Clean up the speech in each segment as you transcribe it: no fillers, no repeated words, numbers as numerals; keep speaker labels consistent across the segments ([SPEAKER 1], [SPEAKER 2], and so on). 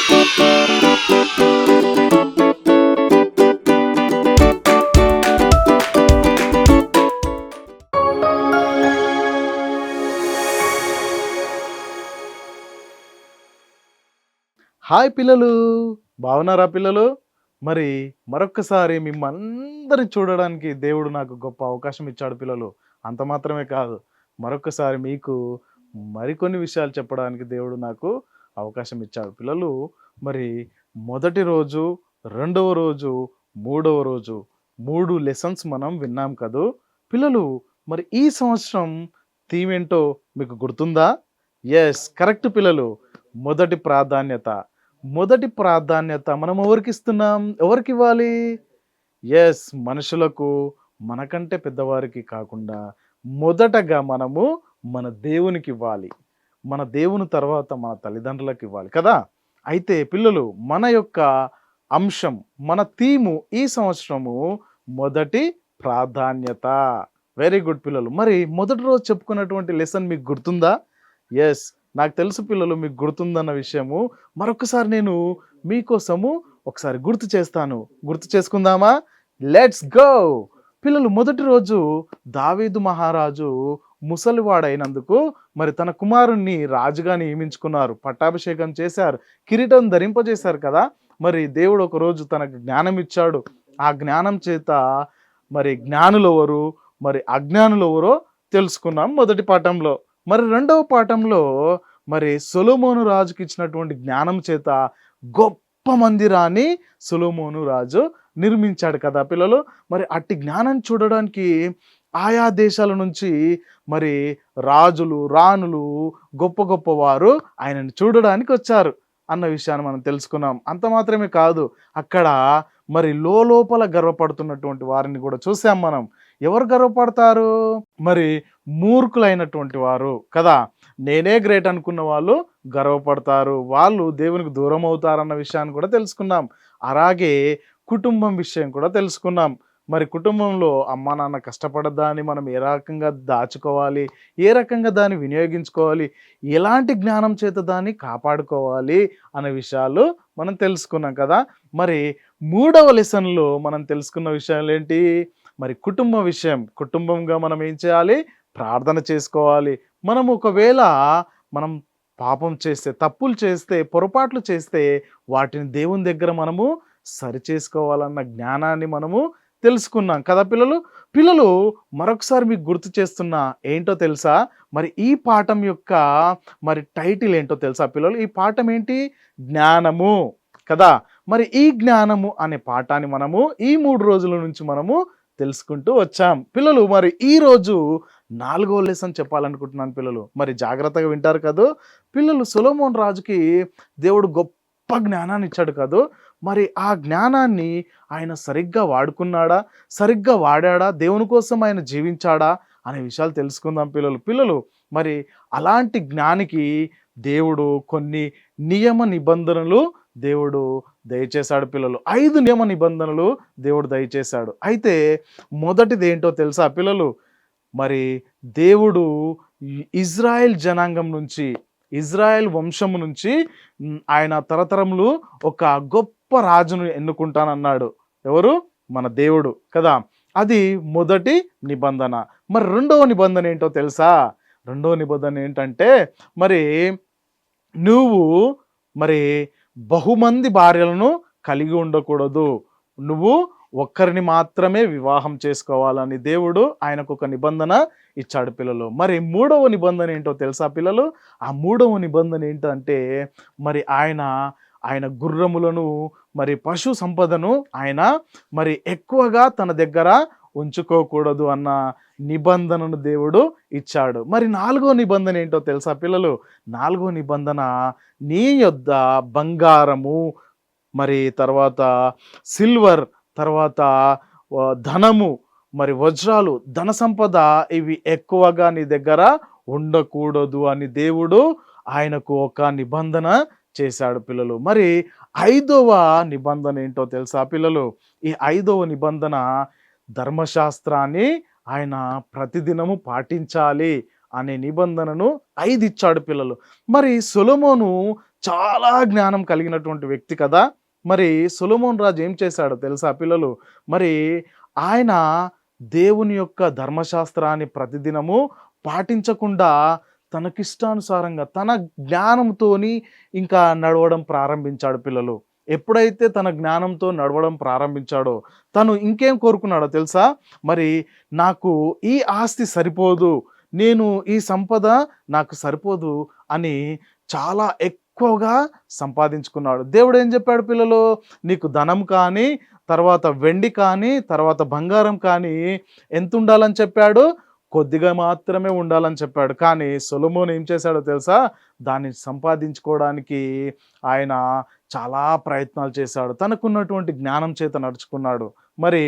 [SPEAKER 1] Hi పిల్లలు! బాగున్నారా పిల్లలు? మరి మరొక్కసారి మిమ్మల్నందరిని చూడడానికి దేవుడు నాకు గొప్ప అవకాశం ఇచ్చాడు పిల్లలు. అంత మాత్రమే కాదు, మరొక్కసారి మీకు మరికొన్ని విషయాలు చెప్పడానికి దేవుడు నాకు అవకాశం ఇచ్చాడు. పిల్లలు, మరి మొదటి రోజు, రెండవ రోజు, మూడవ రోజు 3 లెసన్స్ మనం విన్నాం కదూ! పిల్లలు, మరి ఈ సంవత్సరం థీమ్ ఏంటో మీకు గుర్తుందా? యెస్, కరెక్ట్ పిల్లలు. మొదటి ప్రాధాన్యత. మొదటి ప్రాధాన్యత మనం ఎవరికిస్తున్నాం? ఎవరికివ్వాలి? యెస్, మనుషులకు, మనకంటే పెద్దవారికి కాకుండా మొదటగా మనము మన దేవునికివ్వాలి. మన దేవుని తర్వాత మన తల్లిదండ్రులకివ్వాలి కదా! అయితే పిల్లలు, మన యొక్క అంశం, మన థీము ఈ సంవత్సరము మొదటి ప్రాధాన్యత. వెరీ గుడ్ పిల్లలు. మరి మొదటి రోజు చెప్పుకున్నటువంటి లెసన్ మీకు గుర్తుందా? యెస్, నాకు తెలుసు పిల్లలు మీకు గుర్తుందన్న విషయము. మరొకసారి నేను మీకోసము ఒకసారి గుర్తు చేస్తాను. గుర్తు చేసుకుందామా? Let's go! పిల్లలు, మొదటి రోజు దావీదు మహారాజు ముసలివాడైనందుకు మరి తన కుమారుణ్ణి రాజుగా నియమించుకున్నారు. పట్టాభిషేకం చేశారు. కిరీటం ధరింపజేశారు కదా! మరి దేవుడు ఒకరోజు తనకు జ్ఞానం ఇచ్చాడు. ఆ జ్ఞానం చేత మరి జ్ఞానులెవరు, మరి అజ్ఞానులెవరో తెలుసుకున్నాం మొదటి పాఠంలో. మరి రెండవ పాఠంలో మరి సొలొమోను రాజుకి ఇచ్చినటువంటి జ్ఞానం చేత గొప్ప మందిరాన్ని సొలొమోను రాజు నిర్మించాడు కదా పిల్లలు. మరి అట్టి జ్ఞానం చూడడానికి ఆయా దేశాల నుంచి మరి రాజులు, రాణులు, గొప్ప గొప్ప వారు ఆయనను చూడడానికి వచ్చారు అన్న విషయాన్ని మనం తెలుసుకున్నాం. అంత మాత్రమే కాదు, అక్కడ మరి లోపల గర్వపడుతున్నటువంటి వారిని కూడా చూసాం మనం. ఎవరు గర్వపడతారు? మరి మూర్ఖులైనటువంటి వారు కదా! నేనే గ్రేట్ అనుకున్న వాళ్ళు గర్వపడతారు. వాళ్ళు దేవునికి దూరం అవుతారన్న విషయాన్ని కూడా తెలుసుకున్నాం. అలాగే కుటుంబం విషయం కూడా తెలుసుకున్నాం. మరి కుటుంబంలో అమ్మా నాన్న కష్టపడదాన్ని మనం ఏ రకంగా దాచుకోవాలి, ఏ రకంగా దాన్ని వినియోగించుకోవాలి, ఎలాంటి జ్ఞానం చేత దాన్ని కాపాడుకోవాలి అనే విషయాలు మనం తెలుసుకున్నాం కదా! మరి మూడవ లెసన్‌లో మనం తెలుసుకున్న విషయాలేంటి? మరి కుటుంబ విషయం. కుటుంబంగా మనం ఏం చేయాలి? ప్రార్థన చేసుకోవాలి. మనం ఒకవేళ మనం పాపం చేస్తే, తప్పులు చేస్తే, పొరపాట్లు చేస్తే వాటిని దేవుని దగ్గర మనము సరిచేసుకోవాలన్న జ్ఞానాన్ని మనము తెలుసుకున్నాం కదా పిల్లలు. పిల్లలు, మరొకసారి మీకు గుర్తు చేస్తున్నా, ఏంటో తెలుసా? మరి ఈ పాఠం యొక్క మరి టైటిల్ ఏంటో తెలుసా పిల్లలు? ఈ పాఠం ఏంటి? జ్ఞానము కదా! మరి ఈ జ్ఞానము అనే పాఠాన్ని మనము ఈ 3 రోజుల నుంచి మనము తెలుసుకుంటూ వచ్చాం. పిల్లలు, మరి ఈరోజు 4వ లెసన్ చెప్పాలనుకుంటున్నాను పిల్లలు. మరి జాగ్రత్తగా వింటారు కదూ! పిల్లలు, సొలొమోను రాజుకి దేవుడు గొప్ప జ్ఞానాన్ని ఇచ్చాడు కదూ! మరి ఆ జ్ఞానాన్ని ఆయన సరిగ్గా వాడుకున్నాడా? సరిగ్గా వాడాడా? దేవుని కోసం ఆయన జీవించాడా? అనే విషయాలు తెలుసుకుందాం పిల్లలు. పిల్లలు, మరి అలాంటి జ్ఞానికి దేవుడు కొన్ని నియమ నిబంధనలు దేవుడు దయచేశాడు పిల్లలు. 5 నియమ నిబంధనలు దేవుడు దయచేశాడు. అయితే మొదటిది ఏంటో తెలుసా పిల్లలు? మరి దేవుడు ఇజ్రాయెల్ జనాంగం నుంచి, ఇజ్రాయెల్ వంశము నుంచి ఆయన తరతరములు ఒక గొప్ప రాజును ఎన్నుకుంటానన్నాడు. ఎవరు? మన దేవుడు కదా! అది మొదటి నిబంధన. మరి రెండవ నిబంధన ఏంటో తెలుసా? రెండవ నిబంధన ఏంటంటే, మరి నువ్వు మరి బహుమంది భార్యలను కలిగి ఉండకూడదు. నువ్వు ఒక్కరిని మాత్రమే వివాహం చేసుకోవాలని దేవుడు ఆయనకు ఒక నిబంధన ఇచ్చాడు పిల్లలు. మరి మూడవ నిబంధన ఏంటో తెలుసా పిల్లలు? ఆ మూడవ నిబంధన ఏంటంటే, మరి ఆయన గుర్రములను, మరి పశు సంపదను ఆయన మరి ఎక్కువగా తన దగ్గర ఉంచుకోకూడదు అన్న నిబంధనను దేవుడు ఇచ్చాడు. మరి 4వ నిబంధన ఏంటో తెలుసా పిల్లలు? 4వ నిబంధన, నీ యొద్ద బంగారము, మరి తర్వాత సిల్వర్, తర్వాత ధనము, మరి వజ్రాలు, ధన సంపద ఇవి ఎక్కువగా నీ దగ్గర ఉండకూడదు అని దేవుడు ఆయనకు ఒక నిబంధన చేశాడు పిల్లలు. మరి 5వ నిబంధన ఏంటో తెలుసా పిల్లలు? ఈ 5వ నిబంధన, ధర్మశాస్త్రాన్ని ఆయన ప్రతిదినము పాటించాలి అనే నిబంధనను 5 ఇచ్చాడు పిల్లలు. మరి సొలొమోను చాలా జ్ఞానం కలిగినటువంటి వ్యక్తి కదా! మరి సొలొమోన్ రాజు ఏం చేశాడో తెలుసా పిల్లలు? మరి ఆయన దేవుని యొక్క ధర్మశాస్త్రాన్ని ప్రతిదినము పాటించకుండా తనకిష్టానుసారంగా తన జ్ఞానంతోని ఇంకా నడవడం ప్రారంభించాడు పిల్లలు. ఎప్పుడైతే తన జ్ఞానంతో నడవడం ప్రారంభించాడో తను ఇంకేం కోరుకున్నాడో తెలుసా? మరి నాకు ఈ ఆస్తి సరిపోదు. నేను ఈ సంపద నాకు సరిపోదు అని చాలా ఎక్కువగా సంపాదించుకున్నాడు. దేవుడు ఏం చెప్పాడు పిల్లలు? నీకు ధనం కానీ, తర్వాత వెండి కానీ, తర్వాత బంగారం కానీ ఎంత ఉండాలని చెప్పాడు? కొద్దిగా మాత్రమే ఉండాలని చెప్పాడు. కానీ సొలొమోన్ ఏం చేశాడో తెలుసా? దాన్ని సంపాదించుకోవడానికి ఆయన చాలా ప్రయత్నాలు చేశాడు. తనకున్నటువంటి జ్ఞానం చేత నడుచుకున్నాడు. మరి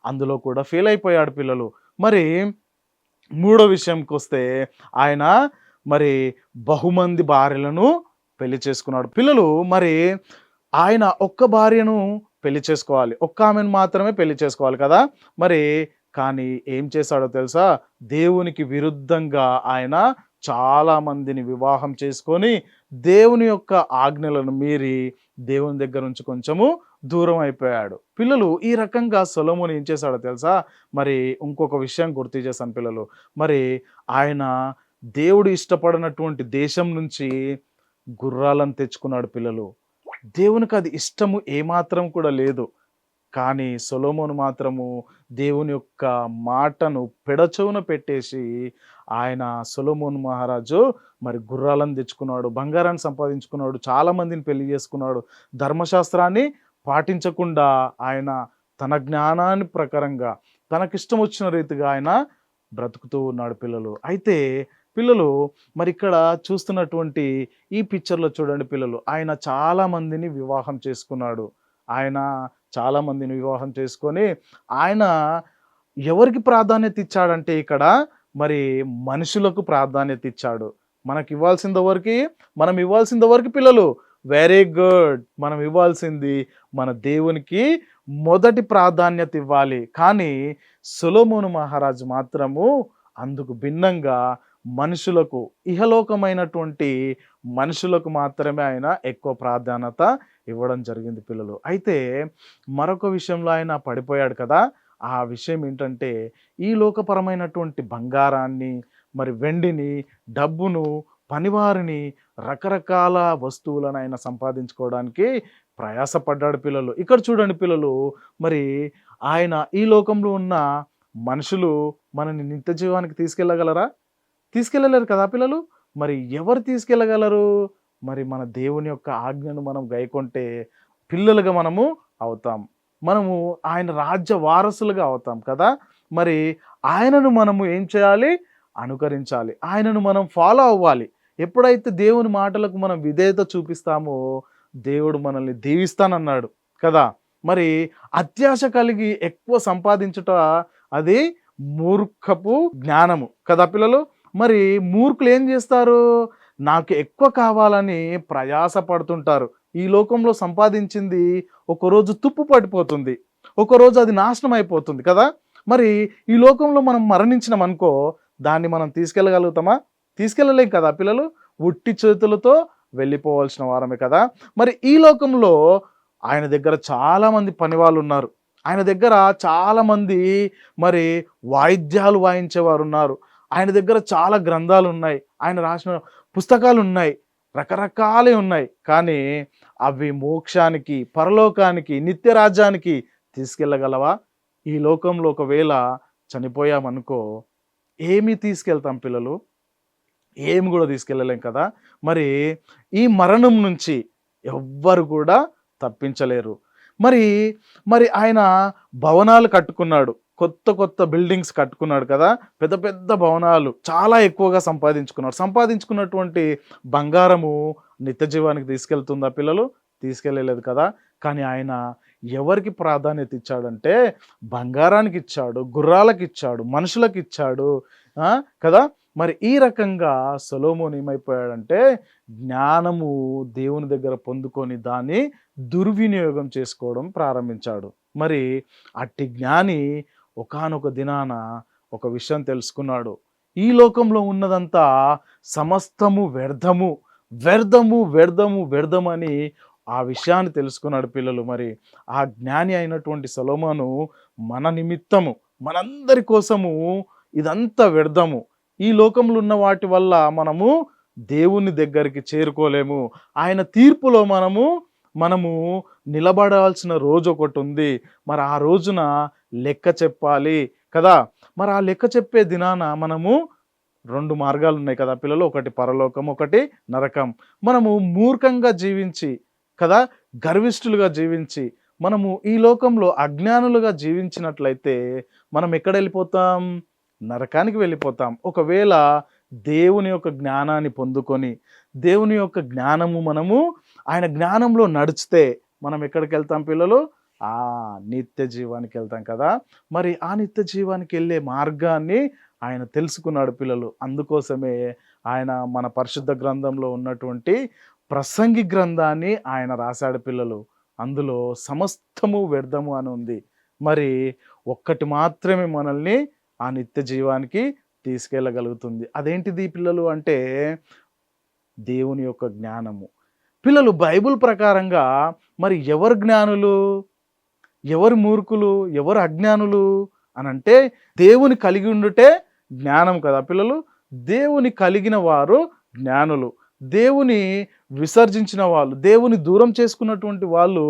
[SPEAKER 1] అందులో కూడా ఫెయిల్ అయిపోయాడు పిల్లలు. మరి మూడో విషయంకొస్తే ఆయన మరి బహుమంది భార్యలను పెళ్లి చేసుకున్నాడు. పిల్లలు మరి ఆయన ఒక్క భార్యను పెళ్లి చేసుకోవాలి. ఒక్క ఆమెను మాత్రమే పెళ్లి చేసుకోవాలి కదా! మరి కానీ ఏం చేశాడో తెలుసా? దేవునికి విరుద్ధంగా ఆయన చాలా మందిని వివాహం చేసుకొని, దేవుని యొక్క ఆజ్ఞలను మీరి దేవుని దగ్గర నుంచి కొంచెము దూరం అయిపోయాడు. పిల్లలు ఈ రకంగా సొలొమోను ఏం చేశాడో తెలుసా? మరి ఇంకొక విషయం గుర్తు చేశాను పిల్లలు. మరి ఆయన దేవుడు ఇష్టపడనటువంటి దేశం నుంచి గుర్రాలను తెచ్చుకున్నాడు పిల్లలు. దేవునికి అది ఇష్టము ఏమాత్రం కూడా లేదు. కానీ సొలొమోను మాత్రము దేవుని యొక్క మాటను పెడచెవున పెట్టేసి ఆయన సొలొమోను మహారాజు మరి గుర్రాలను తెచ్చుకున్నాడు, బంగారాన్ని సంపాదించుకున్నాడు, చాలా మందిని పెళ్లి చేసుకున్నాడు. ధర్మశాస్త్రాన్ని పాటించకుండా ఆయన తన జ్ఞానాన్ని ప్రకారంగా తనకిష్టం వచ్చిన రీతిగా ఆయన బ్రతుకుతూ ఉన్నాడు పిల్లలు. అయితే పిల్లలు మరి ఇక్కడ చూస్తున్నటువంటి ఈ పిక్చర్‌లో చూడండి పిల్లలు. ఆయన చాలా మందిని వివాహం చేసుకున్నాడు. ఆయన చాలా మందిని వివాహం చేసుకొని ఆయన ఎవరికి ప్రాధాన్యత ఇచ్చాడంటే ఇక్కడ మరి మనుషులకు ప్రాధాన్యత ఇచ్చాడు. మనం ఇవ్వాల్సింది ఎవరికి పిల్లలు? Very good. మనం ఇవ్వాల్సింది మన దేవునికి మొదటి ప్రాధాన్యత ఇవ్వాలి. కానీ సొలొమోను మహారాజు మాత్రము అందుకు భిన్నంగా మనుషులకు, ఇహలోకమైనటువంటి మనుషులకు మాత్రమే ఆయన ఎక్కువ ప్రాధాన్యత ఇవ్వడం జరిగింది పిల్లలు. అయితే మరొక విషయంలో ఆయన పడిపోయాడు కదా! ఆ విషయం ఏంటంటే ఈ లోకపరమైనటువంటి బంగారాన్ని, మరి వెండిని, డబ్బును, పనివారిని, రకరకాల వస్తువులను ఆయన సంపాదించుకోవడానికి ప్రయాసపడ్డాడు పిల్లలు. ఇక్కడ చూడండి పిల్లలు, మరి ఆయన ఈ లోకంలో ఉన్న మనుషులు మనల్ని నిత్య జీవానికి తీసుకెళ్ళగలరా? తీసుకెళ్ళలేరు కదా పిల్లలు. మరి ఎవరు తీసుకెళ్ళగలరు? మరి మన దేవుని యొక్క ఆజ్ఞను మనం గైకొంటే పిల్లలుగా మనము అవుతాం. మనము ఆయన రాజ్య వారసులుగా అవుతాం కదా! మరి ఆయనను మనము ఏం చేయాలి? అనుకరించాలి. ఆయనను మనం ఫాలో అవ్వాలి. ఎప్పుడైతే దేవుని మాటలకు మనం విధేయత చూపిస్తామో దేవుడు మనల్ని దీవిస్తానన్నాడు కదా! మరి అత్యాశ కలిగి ఎక్కువ సంపాదించుట అది మూర్ఖపు జ్ఞానము కదా పిల్లలు. మరి మూర్ఖులు ఏం చేస్తారు? నాకు ఎక్కువ కావాలని ప్రయాస పడుతుంటారు. ఈ లోకంలో సంపాదించింది ఒకరోజు తుప్పు పడిపోతుంది. ఒకరోజు అది నాశనం అయిపోతుంది కదా! మరి ఈ లోకంలో మనం మరణించినాం అనుకో, దాన్ని మనం తీసుకెళ్ళగలుగుతామా? తీసుకెళ్ళలేం కదా పిల్లలు. ఉట్టి చేతులతో వెళ్ళిపోవాల్సిన వారమే కదా! మరి ఈ లోకంలో ఆయన దగ్గర చాలామంది పనివాళ్ళు ఉన్నారు. ఆయన దగ్గర చాలామంది మరి వాయిద్యాలు వాయించేవారు ఉన్నారు. ఆయన దగ్గర చాలా గ్రంథాలు ఉన్నాయి. ఆయన రాసిన పుస్తకాలు ఉన్నాయి. రకరకాలే ఉన్నాయి. కానీ అవి మోక్షానికి, పరలోకానికి, నిత్య రాజ్యానికి తీసుకెళ్ళగలవా? ఈ లోకంలో ఒకవేళ చనిపోయామనుకో ఏమి తీసుకెళ్తాం పిల్లలు? ఏమి కూడా తీసుకెళ్ళలేం కదా! మరి ఈ మరణం నుంచి ఎవ్వరు కూడా తప్పించలేరు. మరి మరి ఆయన భవనాలు కట్టుకున్నాడు. కొత్త కొత్త బిల్డింగ్స్ కట్టుకున్నాడు కదా! పెద్ద పెద్ద భవనాలు చాలా ఎక్కువగా సంపాదించుకున్నాడు. సంపాదించుకున్నటువంటి బంగారము నిత్య జీవానికి తీసుకెళ్తుందా పిల్లలు? తీసుకెళ్ళలేదు కదా! కానీ ఆయన ఎవరికి ప్రాధాన్యత ఇచ్చాడంటే బంగారానికి ఇచ్చాడు, గుర్రాలకు ఇచ్చాడు, మనుషులకు ఇచ్చాడు. కదా! మరి ఈ రకంగా సొలొమోను ఏమైపోయాడంటే జ్ఞానము దేవుని దగ్గర పొందుకొని దాన్ని దుర్వినియోగం చేసుకోవడం ప్రారంభించాడు. మరి అట్టి జ్ఞాని ఒకానొక దినాన ఒక విషయం తెలుసుకున్నాడు. ఈ లోకంలో ఉన్నదంతా సమస్తము వ్యర్థము. వ్యర్థము వ్యర్థము వ్యర్థమని ఆ విషయాన్ని తెలుసుకున్నాడు పిల్లలు. మరి ఆ జ్ఞాని అయినటువంటి సొలొమోను మన నిమిత్తము, మనందరి కోసము ఇదంతా వ్యర్థము. ఈ లోకంలో ఉన్న వాటి వల్ల మనము దేవుని దగ్గరికి చేరుకోలేము. ఆయన తీర్పులో మనము నిలబడాల్సిన రోజు ఒకటి ఉంది. మరి ఆ రోజున లెక్క చెప్పాలి కదా. మరి ఆ లెక్క చెప్పే దినాన మనము 2 మార్గాలు ఉన్నాయి కదా పిల్లలు. ఒకటి పరలోకం, ఒకటి నరకం. మనము మూర్ఖంగా జీవించి కదా, గర్విష్ఠులుగా జీవించి, మనము ఈ లోకంలో అజ్ఞానులుగా జీవించినట్లయితే మనం ఎక్కడ వెళ్ళిపోతాం? నరకానికి వెళ్ళిపోతాం. ఒకవేళ దేవుని యొక్క జ్ఞానాన్ని పొందుకొని, దేవుని యొక్క జ్ఞానము ఆయన జ్ఞానంలో నడిచితే మనం ఎక్కడికి వెళ్తాం పిల్లలు? నిత్య జీవానికి వెళ్తాం కదా. మరి ఆ నిత్య జీవానికి వెళ్ళే మార్గాన్ని ఆయన తెలుసుకున్నాడు పిల్లలు. అందుకోసమే ఆయన మన పరిశుద్ధ గ్రంథంలో ఉన్నటువంటి ప్రసంగి గ్రంథాన్ని ఆయన రాశాడు పిల్లలు. అందులో సమస్తము వ్యర్థము అని ఉంది. మరి ఒక్కటి మాత్రమే మనల్ని ఆ నిత్య జీవానికి తీసుకెళ్ళగలుగుతుంది. అదేంటిది పిల్లలు అంటే దేవుని యొక్క జ్ఞానము. పిల్లలు బైబిల్ ప్రకారంగా మరి ఎవరు జ్ఞానులు, ఎవరు మూర్ఖులు, ఎవరు అజ్ఞానులు అని అంటే దేవుని కలిగి ఉండుటే జ్ఞానం కదా పిల్లలు. దేవుని కలిగిన వారు జ్ఞానులు. దేవుని విసర్జించిన వాళ్ళు, దేవుని దూరం చేసుకున్నటువంటి వాళ్ళు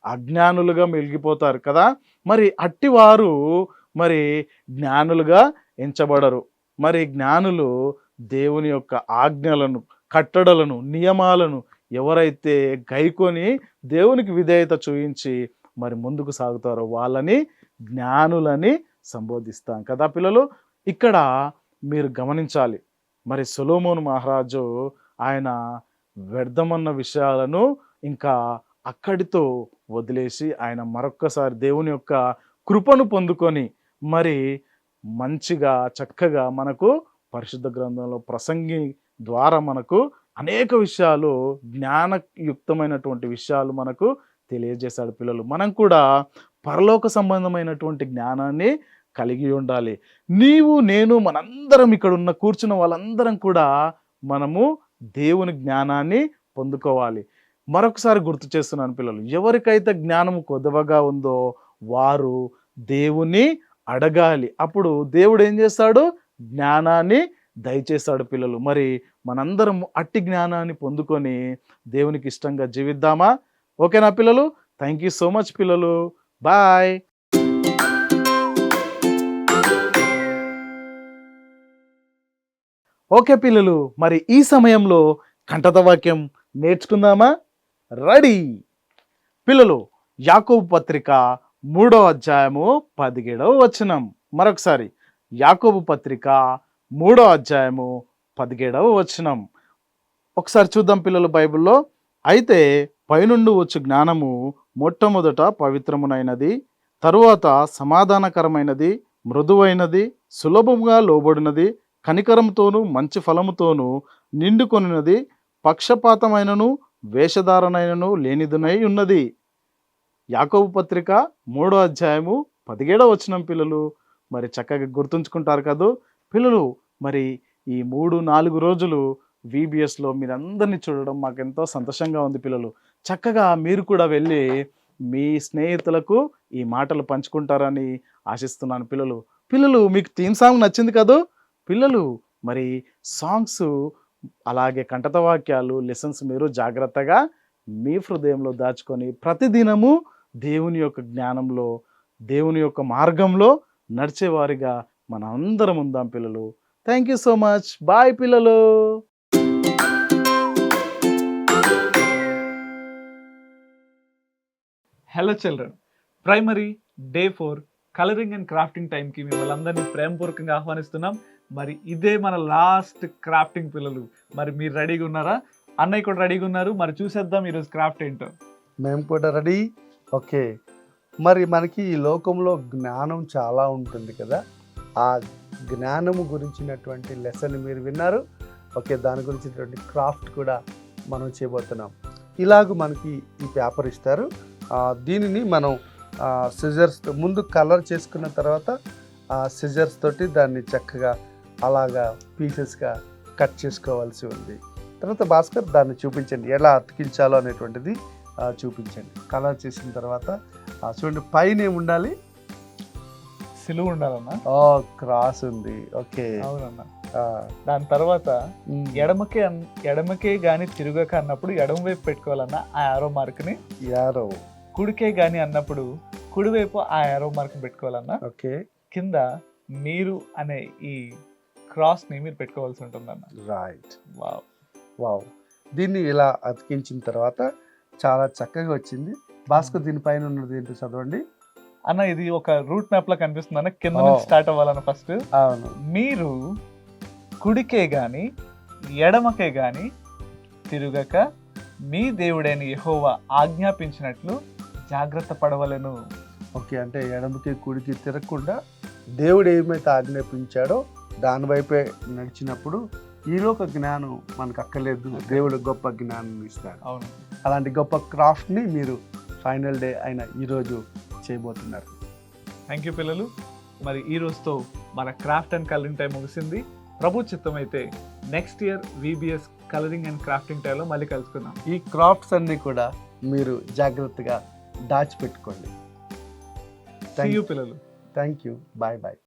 [SPEAKER 1] అజ్ఞానులుగా మెలిగిపోతారు కదా. మరి అట్టివారు మరి జ్ఞానులుగా ఎంచబడరు. మరి జ్ఞానులు దేవుని యొక్క ఆజ్ఞలను, కట్టడలను, నియమాలను ఎవరైతే గైకొని దేవునికి విధేయత చూయించి మరి ముందుకు సాగుతారో వాళ్ళని జ్ఞానులని సంబోధిస్తాం కదా పిల్లలు. ఇక్కడ మీరు గమనించాలి, మరి సొలొమోను మహారాజు ఆయన వ్యర్థమన్న విషయాలను ఇంకా అక్కడితో వదిలేసి ఆయన మరొక్కసారి దేవుని యొక్క కృపను పొందుకొని మరి మంచిగా చక్కగా మనకు పరిశుద్ధ గ్రంథంలో ప్రసంగి ద్వారా మనకు అనేక విషయాలు, జ్ఞానయుక్తమైనటువంటి విషయాలు మనకు తెలియజేశాడు పిల్లలు. మనం కూడా పరలోక సంబంధమైనటువంటి జ్ఞానాన్ని కలిగి ఉండాలి. నీవు, నేను, మనందరం ఇక్కడ ఉన్న కూర్చున్న వాళ్ళందరం కూడా మనము దేవుని జ్ఞానాన్ని పొందుకోవాలి. మరొకసారి గుర్తు చేస్తున్నాను పిల్లలు, ఎవరికైతే జ్ఞానము కొద్దిగా ఉందో వారు దేవుని అడగాలి. అప్పుడు దేవుడు ఏం చేస్తాడు? జ్ఞానాన్ని దయచేస్తాడు పిల్లలు. మరి మనందరం అట్టి జ్ఞానాన్ని పొందుకొని దేవునికి ఇష్టంగా జీవిద్దామా? ఓకేనా పిల్లలు? థ్యాంక్ యూ సో మచ్ పిల్లలు. బాయ్. ఓకే పిల్లలు, మరి ఈ సమయంలో కంఠత వాక్యం నేర్చుకుందామా? రెడీ పిల్లలు. యాకోబు పత్రిక 3వ అధ్యాయము 17వ వచనం. మరొకసారి యాకోబు పత్రిక 3వ అధ్యాయము 17వ వచనం. ఒకసారి చూద్దాం పిల్లలు బైబిల్లో. అయితే పైనుండి వచ్చు జ్ఞానము మొట్టమొదట పవిత్రమునైనది, తరువాత సమాధానకరమైనది, మృదువైనది, సులభముగా లోబడినది, కనికరంతోనూ మంచి ఫలముతోనూ నిండుకొనినది, పక్షపాతమైనను వేషధారణైనను లేనిదనై ఉన్నది. యాకోబు పత్రిక 3వ అధ్యాయము 17వ వచనం పిల్లలు. మరి చక్కగా గుర్తుంచుకుంటారు కదూ పిల్లలు. మరి ఈ 3-4 రోజులు VBSలో మీరందరినీ చూడడం మాకు ఎంతో సంతోషంగా ఉంది పిల్లలు. చక్కగా మీరు కూడా వెళ్ళి మీ స్నేహితులకు ఈ మాటలు పంచుకుంటారని ఆశిస్తున్నాను పిల్లలు. పిల్లలు మీకు థీమ్ సాంగ్ నచ్చింది కదూ పిల్లలు. మరి సాంగ్స్ అలాగే కంఠత వాక్యాలు, లెసన్స్ మీరు జాగ్రత్తగా మీ హృదయంలో దాచుకొని ప్రతిదినము దేవుని యొక్క జ్ఞానంలో, దేవుని యొక్క మార్గంలో నడిచేవారిగా మన అందరం ఉందాం పిల్లలు. Thank you so much. Bye పిల్లలు.
[SPEAKER 2] Hello children, primary day 4 colouring and crafting టైంకి మిమ్మల్ని అందరినీ ప్రేమపూర్వకంగా ఆహ్వానిస్తున్నాం. మరి ఇదే మన లాస్ట్ క్రాఫ్టింగ్ పిల్లలు. మరి మీరు రెడీగా ఉన్నారా? అన్నయ్య కూడా రెడీగా ఉన్నారు. మరి చూసేద్దాం ఈరోజు క్రాఫ్ట్ ఏంటో.
[SPEAKER 3] మేము కూడా రెడీ. ఓకే, మరి మనకి ఈ లోకంలో జ్ఞానం చాలా ఉంటుంది కదా. ఆ జ్ఞానము గురించినటువంటి లెసన్ మీరు విన్నారు. ఓకే, దాని గురించినటువంటి క్రాఫ్ట్ కూడా మనం చేయబోతున్నాం. ఇలాగ మనకి ఈ పేపర్ ఇస్తారు. దీనిని మనం సిజర్స్ ముందు కలర్ చేసుకున్న తర్వాత సిజర్స్ తోటి దాన్ని చక్కగా అలాగా పీసెస్గా కట్ చేసుకోవాల్సి ఉంది. తర్వాత భాస్కర్ దాన్ని చూపించండి, ఎలా అతికించాలో అనేటువంటిది చూపించండి. కలర్ చేసిన తర్వాత చూడండి పైన ఏమి ఉండాలి?
[SPEAKER 2] సిలువ ఉండాలన్న.
[SPEAKER 3] ఓ క్రాస్ ఉంది. ఓకే.
[SPEAKER 2] అవునన్న. దాని తర్వాత ఎడమకే గాని తిరుగక అన్నప్పుడు ఎడమ వైపు పెట్టుకోవాలన్న ఆ యారో మార్క్ని.
[SPEAKER 3] యారో.
[SPEAKER 2] కుడికే గాని అన్నప్పుడు కుడివైపు ఆ యారో మార్క్ పెట్టుకోవాలన్న.
[SPEAKER 3] ఓకే.
[SPEAKER 2] కింద మీరు అనే ఈ క్రాస్ ని మీరు పెట్టుకోవాల్సి ఉంటుందన్న.
[SPEAKER 3] రైట్.
[SPEAKER 2] Wow
[SPEAKER 3] wow. దీన్ని ఇలా అతికించిన తర్వాత చాలా చక్కగా వచ్చింది. భాస్కర్ దీనిపైన ఉన్నది ఏంటో చదవండి
[SPEAKER 2] అన్న. ఇది ఒక రూట్ మ్యాప్ లా కనిపిస్తుంది అన్న. కింద నుంచి స్టార్ట్ అవ్వాలన్న. ఫస్ట్
[SPEAKER 3] అవును,
[SPEAKER 2] మీరు కుడికే గాని ఎడమకే గాని తిరుగక మీ దేవుడైన యెహోవా ఆజ్ఞాపించినట్లు జాగ్రత్త పడవలెను.
[SPEAKER 3] ఓకే. అంటే ఎడమకి కుడికి తిరగకుండా దేవుడు ఏమైతే ఆజ్ఞాపించాడో దాని వైపే నడిచినప్పుడు ఈలోక జ్ఞానం మనకు అక్కర్లేదు, దేవుడు గొప్ప జ్ఞానం ఇస్తాడు.
[SPEAKER 2] అవును.
[SPEAKER 3] అలాంటి గొప్ప క్రాఫ్ట్ని మీరు ఫైనల్ డే అయిన ఈరోజు చేయబోతున్నారు.
[SPEAKER 2] థ్యాంక్ యూ పిల్లలు. మరి ఈ రోజుతో మన క్రాఫ్ట్ అండ్ కలరింగ్ టైం ముగిసింది. ప్రభు చిత్తం అయితే next year VBS colouring and crafting టైంలో మళ్ళీ కలుసుకుందాం.
[SPEAKER 3] ఈ క్రాఫ్ట్స్ అన్నీ కూడా మీరు జాగ్రత్తగా దాచిపెట్టుకోండి.
[SPEAKER 2] See you పిల్లలు.
[SPEAKER 3] Thank you. Bye bye.